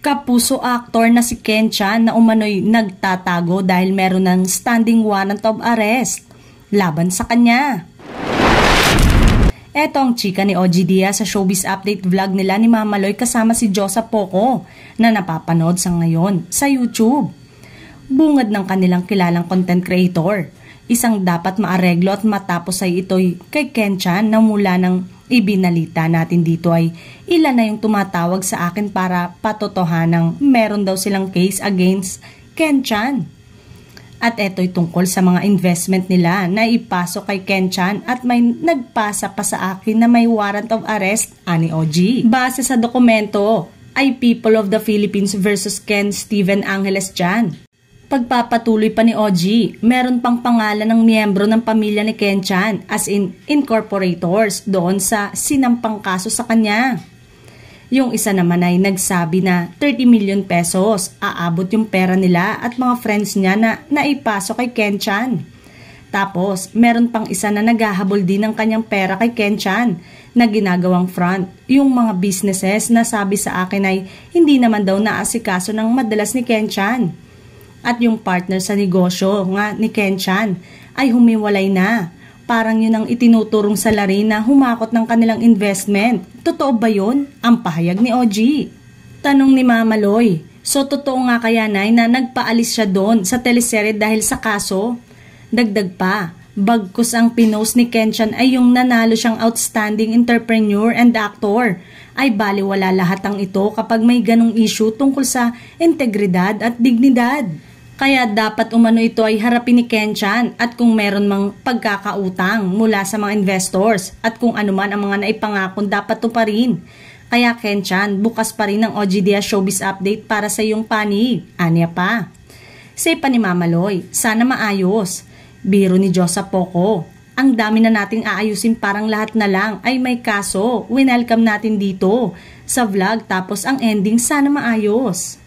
Kapuso actor na si Ken Chan na umano'y nagtatago dahil meron ng standing warrant of arrest laban sa kanya. Eto ang chika ni OG Diaz sa showbiz update vlog nila ni Mama Loy kasama si Josa Poco na napapanood sa ngayon sa YouTube. Bungad ng kanilang kilalang content creator. Isang dapat maareglo at matapos ay ito'y kay Ken Chan na mula ng ibinalita natin dito ay ilan na yung tumatawag sa akin para patotohanang meron daw silang case against Ken Chan. At eto'y tungkol sa mga investment nila na ipasok kay Ken Chan at may nagpasa pa sa akin na may warrant of arrest ani OG. Base sa dokumento ay People of the Philippines versus Ken Steven Angeles Chan. Pagpapatuloy pa ni OG, meron pang pangalan ng miyembro ng pamilya ni Ken Chan as in incorporators doon sa sinampang kaso sa kanya. Yung isa naman ay nagsabi na 30 million pesos aabot yung pera nila at mga friends niya na naipasok kay Ken Chan. Tapos, meron pang isa na naghahabol din ng kanyang pera kay Ken Chan na ginagawang front. Yung mga businesses na sabi sa akin ay hindi naman daw naasikaso ng madalas ni Ken Chan. At yung partner sa negosyo nga ni Ken Chan ay humiwalay na. Parang yun ang itinuturong salarin na humakot ng kanilang investment. Totoo ba yun? Ang pahayag ni OG. Tanong ni Mama Loy, so totoo nga kaya nay na nagpaalis siya doon sa teleserye dahil sa kaso? Dagdag pa, bagkus ang pinost ni Ken Chan ay yung nanalo siyang outstanding entrepreneur and actor. Ay baliwala lahat ang ito kapag may ganong issue tungkol sa integridad at dignidad. Kaya dapat umano ito ay harapin ni Ken Chan at kung meron mang pagkakautang mula sa mga investors at kung ano man ang mga naipangakon dapat to pa rin. Kaya Ken Chan, bukas pa rin ang OG Diaz Showbiz Update para sa iyong panig. Anya pa. Say pa ni Mama Loy, sana maayos. Biro ni Josa Poco. Ang dami na nating aayusin parang lahat na lang ay may kaso. Welcome natin dito sa vlog tapos ang ending sana maayos.